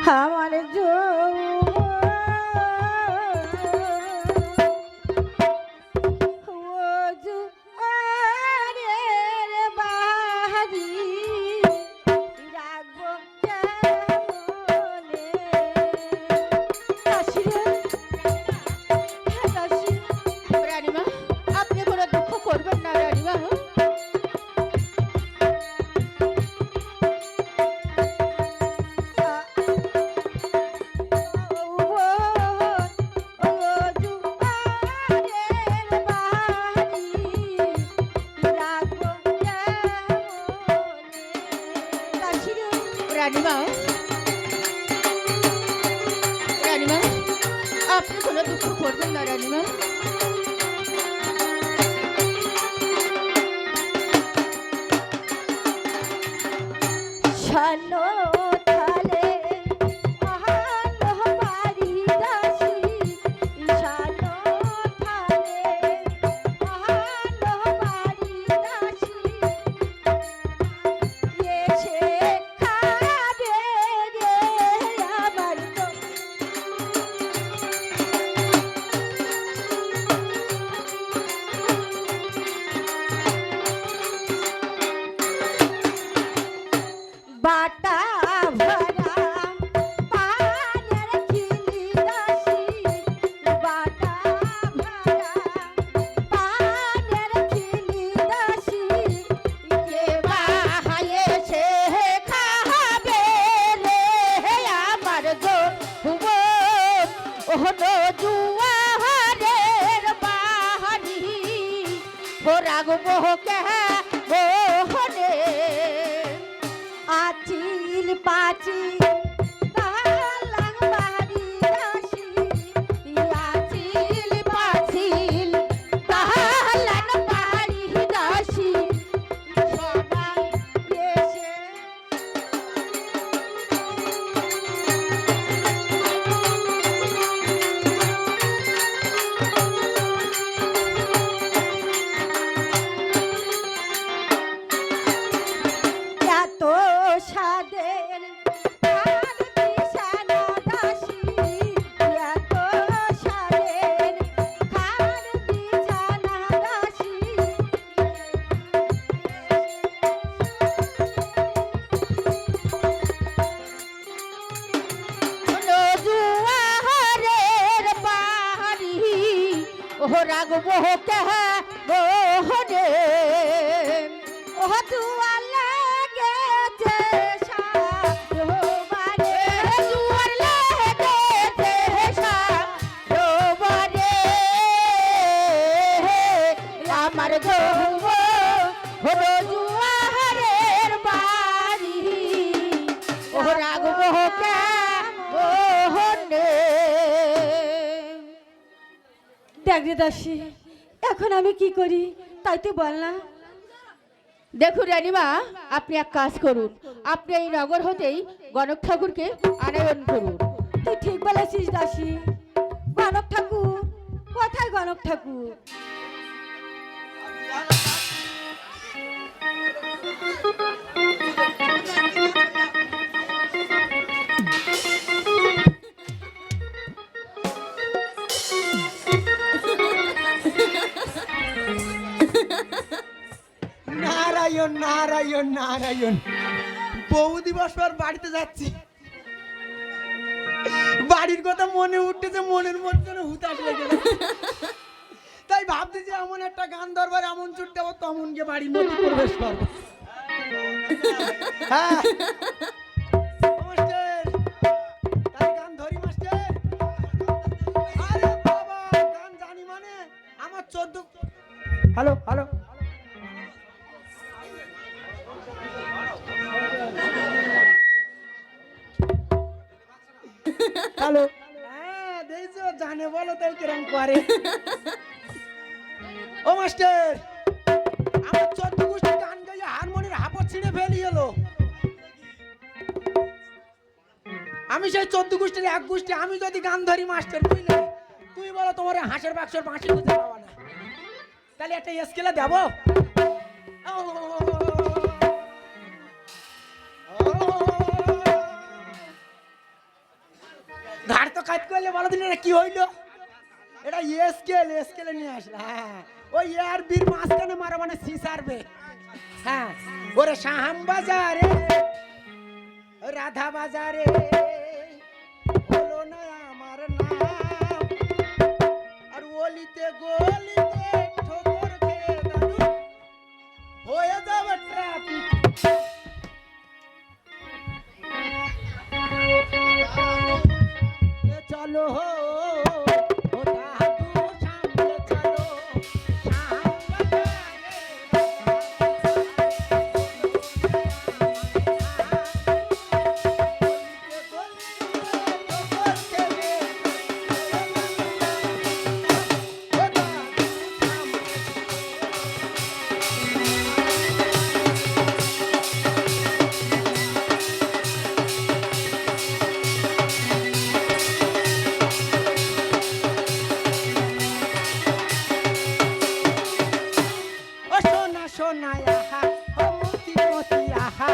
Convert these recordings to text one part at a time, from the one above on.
আমার জুয়ারের বাহারি রাখবো কেমনে? দাসী রে, হ্যাঁ দাসী। রানীমা, আপনি কোনো দুঃখ করবেন না রানীমা। রানীমা, রানীমা, আপনি কোনো দুঃখ করবেন না রানীমা। শোনো তালে আহালো বাড়ি দাসী, শোনো তালে আহালো বাড়ি দাসী, এসে খাবে রে আমার তো। বাটা ভরা পানের খিলি দাসী, বাটা ভরা পানের খিলি দাসী, কে বাহায়ে সে খাবে রে আমার গো ওহনো জুয়ারের বাহারি ও রাগবো কে মোহনে। আচিল পাচিল তালাং বাড়ি দাসী, আচিল পাচিল তালাং বাড়ি দাসী, সবাই এসে এত সাদের আর বিছানা দাসী, এত সাদের আর বিছানা দাসী, জুয়ারের বাড়ি ও রাগবো কে মোহনে। ও জুয়ার লেগেছে সারোবারে, জুয়ার লেগেছে সারোবারে, আমার হলো জুয়ারের বাড়ি ও রাগবো কে মোহনে। দেখ রে দাসী, এখন আমি কি করি তাই তো বল না। দেখুন রানীমা, আপনি এক কাজ করুন, আপনি এই নগর হতেই গণক ঠাকুরকে আনয়ন করুন। তুই ঠিক বলেছিস দাসী। গণক ঠাকুর কোথায়? গণক ঠাকুর নারায়ণ নারায়ণ নারায়ণ। বউ দিবস পর বাড়িতে যাচ্ছি, বাড়ির কথা মনে উঠতেছে, মনের মধ্যে হুতাশ লেগে গেছে। তাই ভাবছি যে এমন একটা গান দরবার এমন ছুটতে হবো তমন গিয়ে বাড়ির মধ্যে প্রবেশ করবো। হ্যাঁ মাস্টার, তাই গান ধরি মাস্টার। আরে বাবা, গান জানি মানে আমার 14। হ্যালো হ্যালো, হ্যালো, হ্যাঁ দেখছো জানে বলো তাই কিরম করে। ও মাস্টার, আমার 14 গোষ্ঠী গান গাইয়ে হারমোনির হাপড় ছিঁড়ে ফেলি হলো। আমি সেই 14 গোষ্ঠীর এক গোষ্ঠী, আমি যদি গান ধরি মাস্টার বুঝলে, তুই বলো তোমার হাঁসের বাক্সর বাঁশি খুঁজে পাবা না, তাহলে একটা স্কেলে দেবো। ডাকাত করলে বলো দিন এটা কি হইলো? এটা স্কেলে নিয়ে আসলে। হ্যাঁ ওই এর বীর মাঝখানে মারা মানে সিসারবে। হ্যাঁ ওরে শাহাম বাজারে রাধা বাজারে হলো না আমার নাম, আর ওলিতে গলিতে ঠোকর খেয়ে দাদু হয়ে যাবে ট্রাফিক। চলো হো ও দাদু সামনে চলো শাহাম সোনায় আহা ও মতি মতি আহা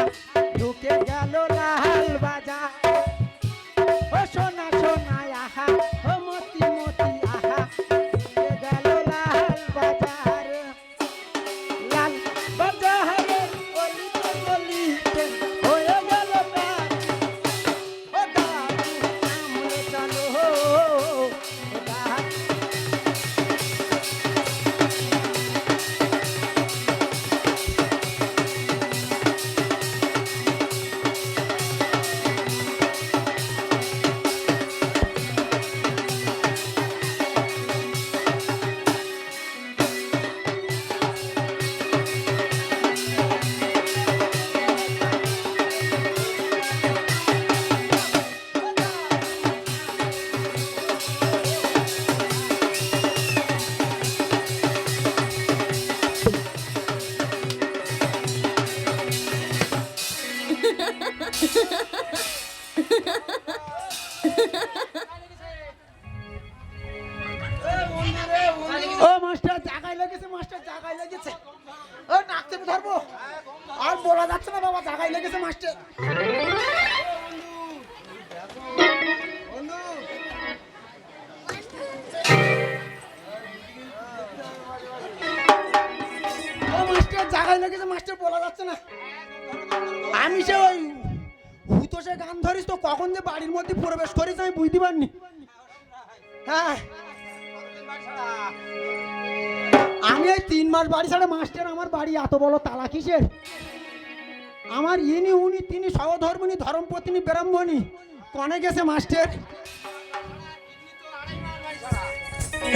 ঢুকে গেল লাল বাজার। ও সোনা সোনায় আহা ও মতি মতি আহা ঢুকে গেল লাল বাজার। লাল বাজারে গলিতে গলিতে হয়ে গেল প্রাণ। ও দাদু সামনে চলো ও দাদু। ও মাস্টার জায়গায় লেগেছে, মাস্টার জায়গায় লেগেছে। ও নাক চেপে ধরবো আর বলা যাচ্ছে না বাবা, জায়গায় লেগেছে মাস্টার। ও মাস্টার জায়গায় লেগেছে মাস্টার, বলা যাচ্ছে না। আমি সে ওই হুতোষে গান ধরিস তো কখন যে বাড়ির মধ্যে প্রবেশ করিস আমি বুঝতে পারিনি। হ্যাঁ আমি এই 3 মাস বাড়ি ছাড়া মাস্টার, আমার বাড়ি এত বড় তালা কিসের? আমার ইনি উনি তিনি সহধর্মিনী ধর্মপত্নী ব্রাহ্মণী কনে গেছে মাস্টার?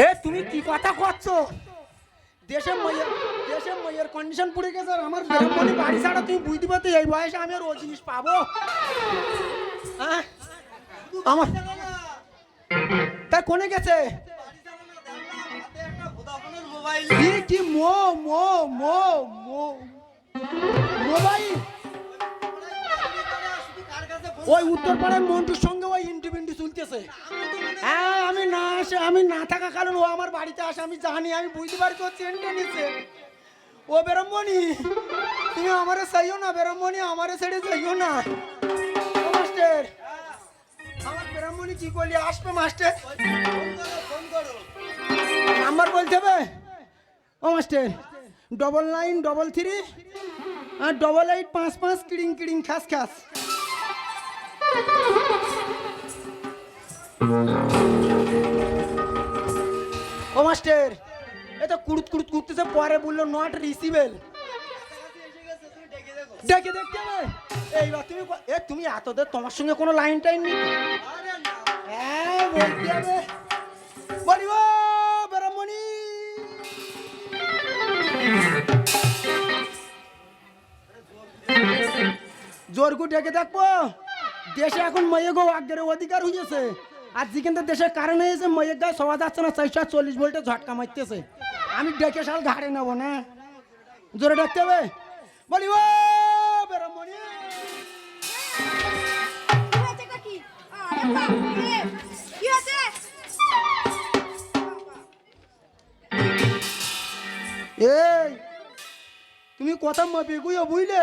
এ তুমি কি কথা করছো? দেশের মেয়ের কন্ডিশন পড়ে গেছে আর আমার ব্রাহ্মণী বাড়ি ছাড়া তুমি বুঝতে পারতে এই বয়সে আমি আর ও জিনিস পাবো? হ্যাঁ আমার তা কোনে গেছে? কি মোবাইল ওই উত্তরপাড়ার মন্টুর সঙ্গে ওই ইন্টিবিন্টি চলতেছে। হ্যাঁ আমি না থাকা কারণ ও আমার বাড়িতে আসে, আমি জানি, আমি বুঝতে পারছি ও চেনটা নিচ্ছে। ও ব্রাহ্মণী তুমি আমারে চাইও না, ব্রাহ্মণী আমারে ছেড়ে যাইও না। মাস্টার আমার ব্রাহ্মণী কি করলি? আসবে মাস্টার, নাম্বার বলতে হবে। ও মাস্টার 9933 আর 8855 কিড়িং কিড়িং খাস খাস। ও মাস্টার এটা কুড়ুত করতেছে, পরে বললো নট রিসিভেল। দেখে দেখতে হবে এইবার তুমি তুমি এতদের তোমার সঙ্গে কোনো লাইন টাইন নেই? হ্যাঁ বলতে হবে, বলিব ব্রাহ্মণী। জোরগু ডেকে দেখবো, দেশে এখন মেয়ে গো আগের অধিকার হয়েছে, আর যেখানে দেশের কারণে হয়েছে মেয়ের গায়ে সবা যাচ্ছে না, 440 ভোল্টে ঝটকা মারতেছে। আমি ডেকে সাল ঘাড়ে নেবো না, জোরে ডাকতে হবে, বলি ও ব্রাহ্মণী। এই তুমি কথা মাপি গুইও বুঝলে?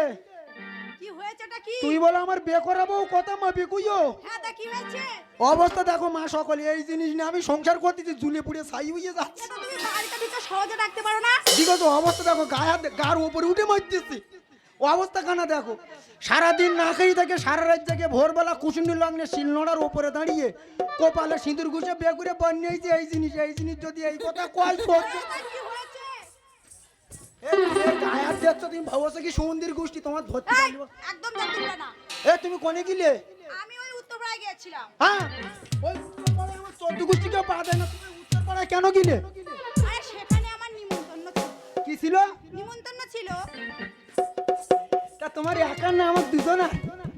কি হয়েছেটা কি? তুই বলো আমার বিয়ে করাবো, কথা মাপি গুইও। হ্যাঁ তা কি হয়েছে? অবস্থা দেখো মা সকলে, এই জিনিস নিয়ে আমি সংসার করতেছি, ঝুলে পুড়ে ছাই হয়ে যাচ্ছে। তো তুমি বাড়িতে ভিতর সহজে রাখতে পারো না? দিগো তো অবস্থা দেখো, গার উপরে উঠে মারতেছি। অবস্থা কানা দেখো, সারাদিন না খেয়ে থাকে, সারা রাত থেকে ভোরবেলা কুসুন্ডি লগ্নে শিলনোড়ার উপরে দাঁড়িয়ে কপালে সিঁদুর ঘুষে বেগুড়ে বানিয়েছে। এই জিনিস যদি এই কথা কয় সহ্য। কি হয়েছে? গায়ার দেখছো তুমি, ভাবছো কি সমুদ্রের গোষ্ঠী তোমার ধরতে এই, পারবো? একদম দেখতে না। তুমি কোনে গিলে? আমি ওই উত্তরপাড়ায় গিয়েছিলাম। হ্যাঁ, ওই উত্তরপাড়ায় আমার 14 গোষ্ঠী কেউ পা দেয় না, তুমি উত্তরপাড়ায় কেন গিলে? আরে সেখানে আমার নিমন্ত্রণ ছিল। কি ছিল? নিমন্ত্রণ ছিল। তা তোমার একার না আমার দুজনা?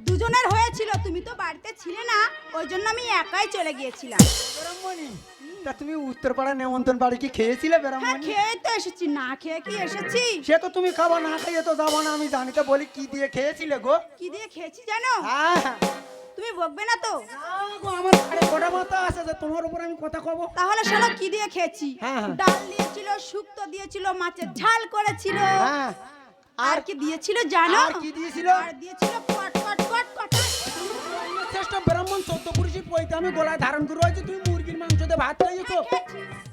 দুজনের হয়েছিল, তুমি তো বাড়িতে ছিলে না, ওই জন্য আমি একাই চলে গিয়েছিলাম। বেরামণি, তা তুমি উত্তরপাড়া নেমন্তন্ন বাড়ি কি খেয়েছিলে হ্যাঁ, বেরামণি? খেয়ে তো এসেছি, না খেয়ে কি এসেছি? সে তো তুমি খাবা, না খাইয়ে তো যাবো না, আমি জানি। তো বলি কি দিয়ে খেয়েছিলে গো? কি দিয়ে খেয়েছি জানো? হ্যাঁ, তুমি বকবে না তো? না গো, আমার ঘরে গোটা মাথা আছে যে তোমার উপর আমি কথা কব। তাহলে শোনো কি দিয়ে খেয়েছি। হ্যাঁ, হ্যাঁ। ডাল দিয়েছিল, শুক্তো দিয়েছিল, মাছের ঝাল করেছিল। হ্যাঁ, আর কি দিয়েছিল জানো? আর কি দিয়েছিল? আর দিয়েছিল কট কট কট কট। শ্রেষ্ঠ ব্রাহ্মণ 14 পুরুষের পইতে আমি গলায় ধারণ করে রয়েছি, তুমি মুরগির মাংস দিয়ে ভাত খাইয়েছো।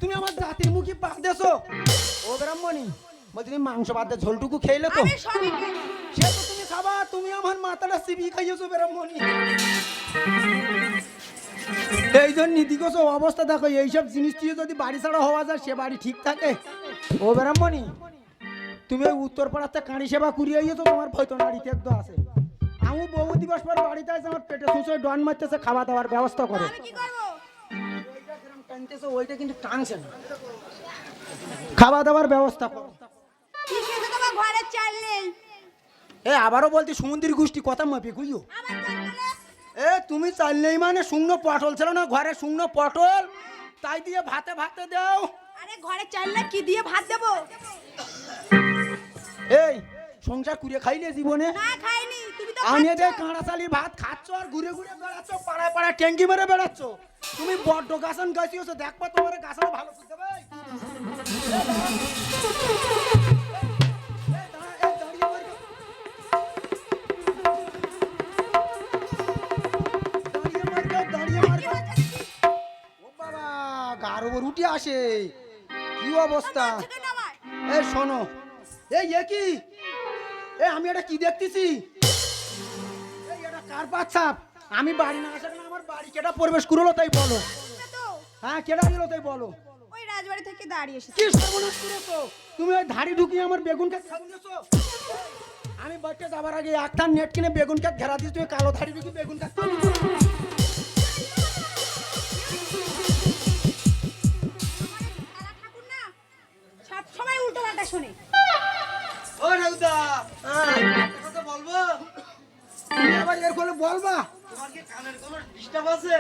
তুমি আমার জাতির মুখে পা দেছো। ও ব্রাহ্মণী, বলছি তুমি মাংস ভাত দিয়ে ঝোলটুকু খেলে তো? আমি সবই খেয়েছি। সে তো তুমি খাবা, তুমি আমার মাথাটা চিবিয়ে খাইয়েছো ব্রাহ্মণী। এই জন্য নীতিগত অবস্থা দেখো, এইসব জিনিস দিয়ে যদি বাড়ি ছাড়া হওয়া যায়, সে বাড়ি ঠিক থাকে? ও ব্রাহ্মণী, তুমি ওই উত্তরপাড়াতে কাঁড়ি সেবা করিয়ে তো তোমার ভয়তো নাড়িতে একদম আছে। আমি বহু দিবস পর বাড়িতে আসে, আমার পেটে শুষে ডন মারতেছে, খাওয়া দাওয়ার ব্যবস্থা করো। আমি কি করব? ওইটা কিরম টানতেছে, ওইটা কিন্তু টানছে না। খাওয়া দাওয়ার ব্যবস্থা করো। কি খেতে তোমার ঘরে চাল নেই? আবারও বলতে সমুদ্রের গোষ্ঠী কথা মাপি কুইও। আমার চাল নেই। তুমি চাল নেই মানে? শুকনো পটল ছিল না ঘরে, শুকনো পটল, তাই দিয়ে ভাতে ভাতে দাও। আরে ঘরে চাল না, কি দিয়ে ভাত দেবো? এই সংসার কুড়িয়ে খাইলে জীবনে? না খাইনি, তুমি তো আনে দে খাচ্ছো। কাঁড়া চালি ভাত খাচ্ছ আর ঘুরে ঘুরে বেড়াচ্ছ, পাড়ায় পাড়ায় ট্যাঙ্কি মেরে বেড়াচ্ছ। তুমি বড্ড গাছান গাছিয়েছো, দেখবা তোমার গাছানো ভালো করতে ভাই। রুটি আসে, কি অবস্থা? থেকে নামায়। এই শোনো, কি আমি এটা কি দেখতেছি? এটা কার পাচ্ছাপ? আমি বাড়ি না আসার না, আমার বাড়ি কেটা প্রবেশ করলো তাই বলো? না তো, হ্যাঁ, কেটা গেলো তাই বলো? ওই রাজবাড়ি থেকে দাঁড়িয়ে এসেছি। কি সর্বনাশ করেছো তুমি? ওই ধাড়ি ঢুকিয়ে আমার বেগুন গাছ খাবো দিয়েছো। আমি বাড়িতে যাবার আগে একটা নেট কিনে বেগুন গাছ ঘেরা দিয়েছি, তুমি কালো ধাড়ি ঢুকিয়ে বেগুন গাছ খাবো দিয়েছো। ঠাকুর না সব সময় উল্টো পাল্টা শুনে। ও ঠাকুরদা, কথা বলবো? আবার এর ফলে বলবা? তোমার কি কানের কোনো ডিস্টার্ব আছে?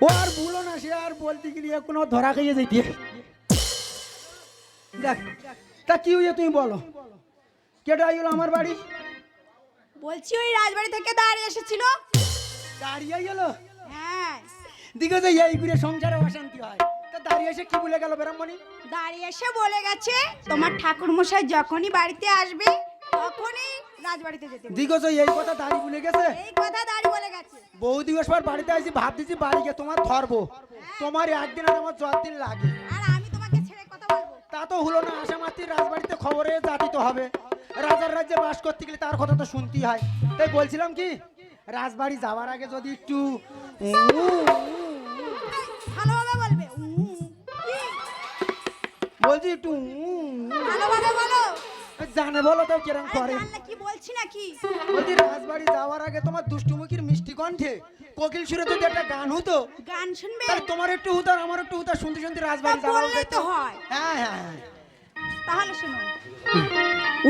ও আর বলো না, সে আর বলতে গেলে কোনো ধরা খাইয়ে যেতে। দেখ, তা কি হইয়া তুমি বলো, কেটা আইলো আমার বাড়ি? বলছি ওই রাজবাড়ি থেকে দাঁড়িয়ে এসেছিল। দাঁড়িয়ে গেলো? হ্যাঁ, দিকে যে এই ঘুরে সংসারে অশান্তি হয়, তা দাঁড়িয়ে এসে কি বলে গেল ব্রাহ্মণী? দাঁড়িয়ে এসে বলে গেছে তোমার ঠাকুর মশাই যখনই বাড়িতে আসবে তখনই রাজবাড়িতে যেতে বলবে। দিগো যে এই কথা দাঁড়ি ভুলে গেছে। এই কথা দাঁড়িয়ে বলে গেছে। বহু দিবস পর বাড়িতে আসি, ভাব দিছি বাড়ি গিয়ে তোমার ধরবো। তোমার একদিন আর আমার 4 দিন লাগে। আর আমি তোমাকে ছেড়ে কথা বলবো? তা তো হলো না, আশা মাত্রই রাজবাড়িতে খবরে জাতিতে হবে। রাজার রাজ্যে বাস করতে গেলে তার কথা তো শুনতেই হয়। তাই বলছিলাম কি, রাজবাড়ি যাওয়ার আগে যদি একটু ভালোভাবে বলবে। কি? বলছি একটু ভালোভাবে বলো। জানে বলো তো কিরম আরে করে। জানলে কি বলছি নাকি? বলছি রাজবাড়ি যাওয়ার আগে তোমার দুষ্টুমুখীর মিষ্টি কণ্ঠে কোকিল সুরে যদি একটা গান হতো, গান শুনবে? তাহলে তোমার একটু হতো আর আমার একটু হতো, শুনতে শুনতে রাজবাড়ি তা যাওয়া বললেই তো হয়। হ্যাঁ হ্যাঁ হ্যাঁ তাহলে শোনো,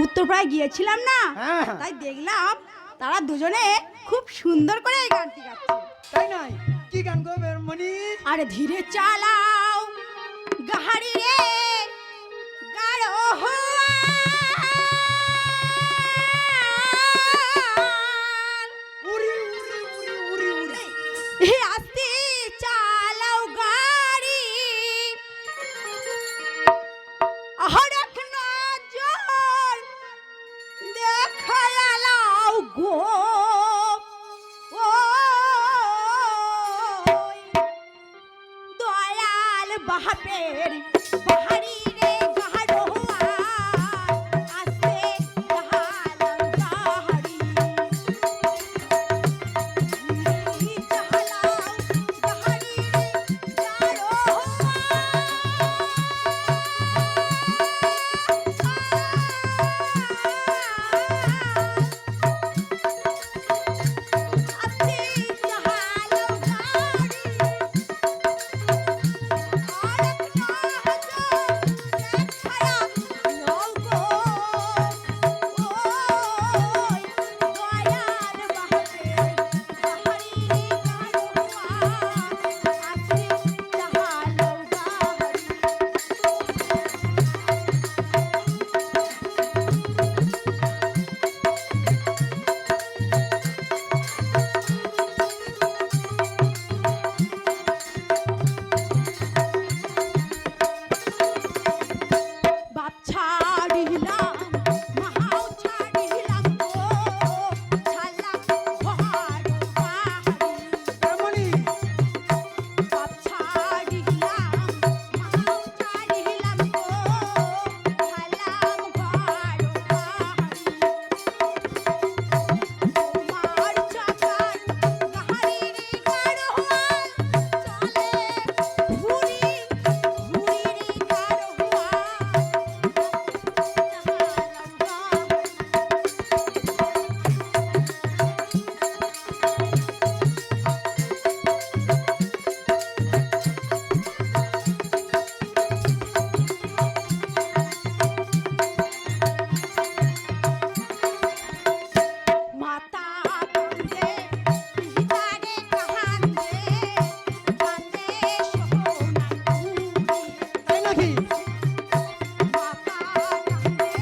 উত্তরপাড়ায় গিয়েছিলাম না, হ্যাঁ। তাই দেখলাম তারা দুজনে খুব সুন্দর করে এই গানটি গাচ্ছে। তাই নাই? কি গান গো বেরমণি? আরে ধীরে চালাও গাড়ি রে গাড়ো উরি উরি উরি উরি উরি। হে আস্তে চালাও গাড়ি হড়ক নজর দেখালাও গো ও বাহাপের বাহারি রে গাড়োয়া আসে চাহালাম গাহারি চাহালাম গাহারি রে বাপ ছাড়িলাম মাহাও ছাড়িলাম গো ছালাম ঘর পাহাড়ি বাপ ছাড়িলাম মাহাও ছাড়িলাম গো ছালাম ঘর পাহাড়ি তোমার চাকার গাহারি রে গাড়োয়া চলে ঘুরি ঘুরি রে গাড়োয়া মাতা কান্দে পিতারে কান্দে কান্দে সোনা তুমি তাই নাকি? মাতা কান্দে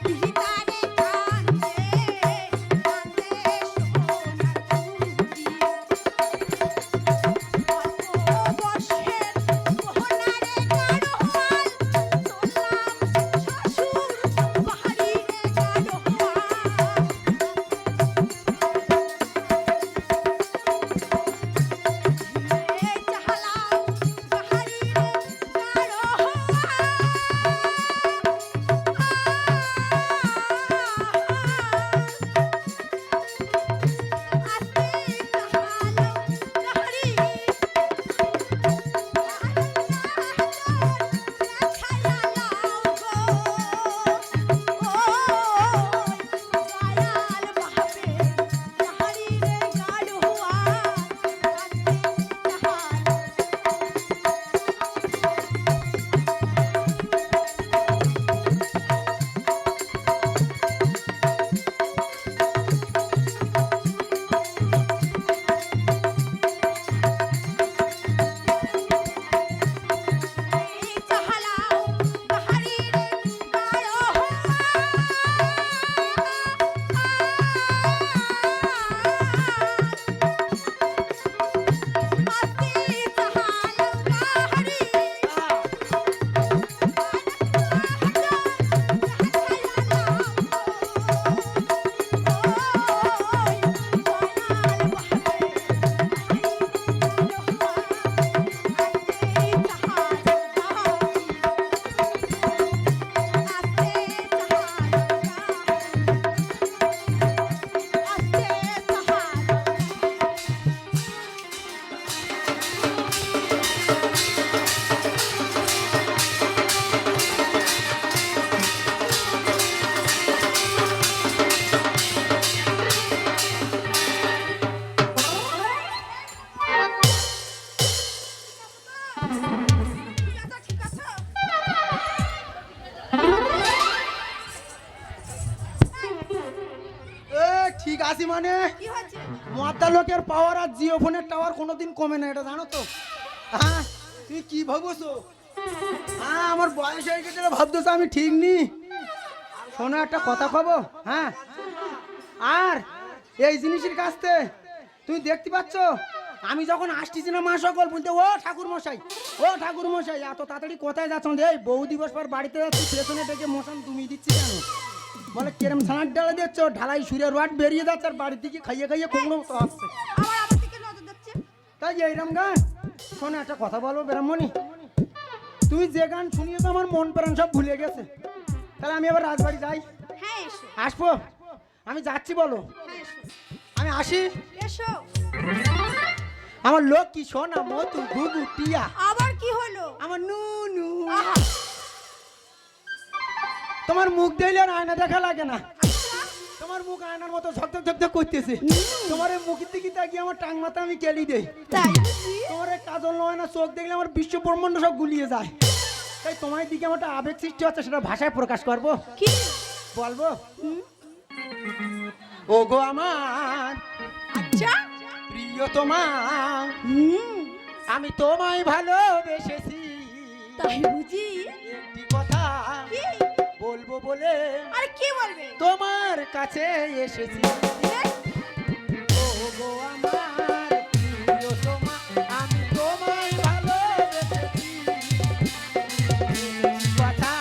পিতারে কান্দে কান্দে সোনা তুমি অল্প বর্ষের গহনারে গাড়োয়াল চললাম শ্বশুর বাহারি রে গাড়োয়াল চাহালাম বাহারি রে ঠিক আছে মানে কি হচ্ছে? মদ্দা লোকের পাওয়ার আর জিও ফোনের টাওয়ার কোনোদিন কমে না, এটা জানো তো? হ্যাঁ, তুই কি ভাবছো? হ্যাঁ, আমার বয়স হয়ে গেছে, ভাবতেছো আমি ঠিক নি। শোনো একটা কথা কব, হ্যাঁ, আর এই জিনিসের কাছতে তুই দেখতে পাচ্ছ আমি যখন আসতেছি না মা সকল বলতে, ও ঠাকুর মশাই, ও ঠাকুর মশাই, এত তাড়াতাড়ি কোথায় যাচ্ছ? এই বহু দিবস পর বাড়িতে যাচ্ছি, পেছনে ডেকে মশান তুমি দিচ্ছি কেন? বলে কেরম ছানার ডালা দিচ্ছ, ঢালাই সুরে রোয়াট বেরিয়ে যাচ্ছে আর বাড়ির দিকে খাইয়ে খাইয়ে কোমড়ো তো আসছে। আমার দিকে নজর দিচ্ছে। তাই এইরকম গান শোনো একটা কথা বলবো ব্রাহ্মণী, তুমি যে গান শুনিয়েছো আমার মন প্রাণ সব ভুলে গেছে। তাহলে আমি এবার রাজবাড়ি যাই। হ্যাঁ এসো। আসবো? আমি যাচ্ছি বলো। হ্যাঁ এসো। আমি আসি। এসো। আমার লোক কি সোনা মতু গুগু টিয়া, আবার কি হলো? আমার নুনু। আহা, তোমার মুখ দেখলে আর আয়না দেখা লাগে না। তোমার মুখ আয়নার মতো ঝকঝক ঝকঝক করতেছে। তোমার এই মুখের দিকে তাকিয়ে আমার টাং মাথা আমি কেলি দেই। তাই বুঝি? তোমার এই কাজল নয় না চোখ দেখলে আমার বিশ্ব ব্রহ্মাণ্ড সব গুলিয়ে যায়। তাই তোমার দিকে আমার একটা আবেগ সৃষ্টি হচ্ছে, সেটা ভাষায় প্রকাশ করবো। কি বলবো? ও গো আমার আচ্ছা। প্রিয় তোমার, হুম, আমি তোমায় ভালোবেসেছি। তাই বুঝি? একটি কথা কি? বলবো বলে আরে কি বলবে? তোমার কাছে এসেছি। এ, ও গো আমার প্রিয় তোমার, আমি তোমায় ভালোবেসেছি। একটি কথা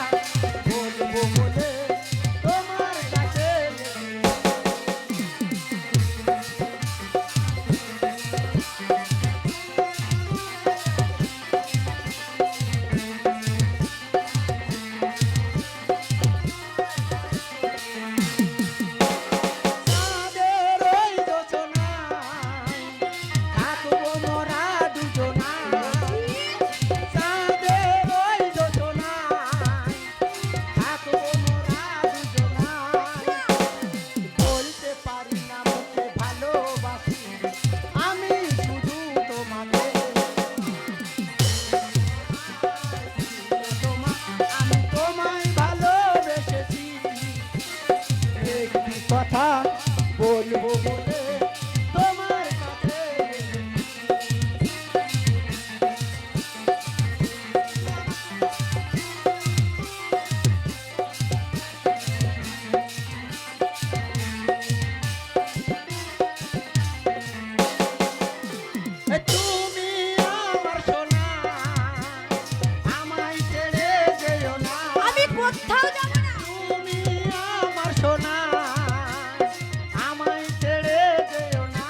বলবো বলে তোমার কাছে এসেছি। চাঁদের ওই জোছনায় থাকবো মোরা দুজনায়। চাঁদের ওই জোছনায় থাকবো মোরা দুজনায়। বলতে পারি না মুখে ভালোবাসি আমি শুধু তোমাকে। আমি তোমায় ভালোবেসেছি। একটি কথা বলবো বলে তোমার কাছে তুমি আমার সোনা, আমায় ছেড়ে যেও না। আমি কোথাও যাব না। তুমি আমার সোনা, আমায় ছেড়ে যেও না।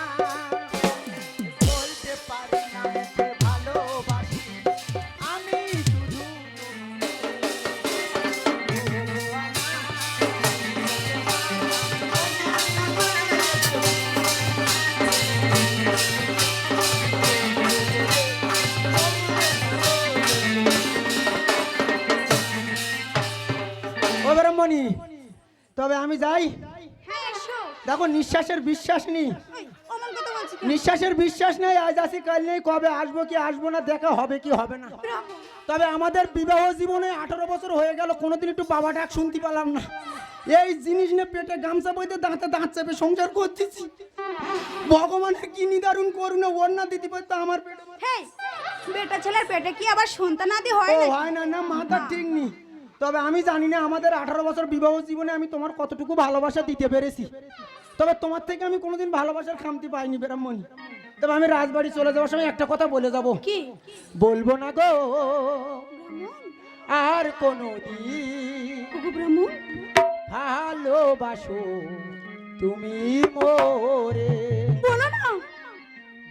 বলতে পারি না মুখে ভালোবাসি আমি শুধু ও ব্রাহ্মণী, তবে আমি যাই। হ্যাঁ এসো। দেখো নিঃশ্বাসের বিশ্বাস নেই, ওই, অমন কথা বলছি কেন? নিঃশ্বাসের বিশ্বাস নেই। আজ আসি কাল নেই, কবে আসবো কি আসবো না, দেখা হবে কি হবে না। ব্রাহ্মণ, তবে আমাদের বিবাহ জীবনে 18 বছর হয়ে গেল, কোনোদিন একটু বাবা ডাক শুনতে পেলাম না। এই জিনিস নিয়ে পেটে গামছা বইতে দাঁতে দাঁত চেপে সংসার করতেছি। ভগবানের কি নিদারুণ করুণা, ওর না দিতে পারতো আমার পেটে। হেই, বেটা ছেলের পেটে কি আবার সন্তানাদি হয় ও না? হয় না, না মাথা ঠিক নেই। তবে আমি জানি না আমাদের 18 বছর বিবাহ জীবনে আমি তোমার কতটুকু ভালোবাসা দিতে পেরেছি। তবে তোমার থেকে আমি কোনোদিন ভালোবাসার খামতি পাইনি ব্রাহ্মণী। তবে আমি রাজবাড়ি চলে যাওয়ার সময় একটা কথা বলে যাব। কি? বলবো না গো ব্রাহ্মণ, আর কোনোদিন ওগো ব্রাহ্মণ, ভালোবাসো তুমি মোরে। বলো না।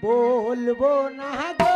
বলবো না গো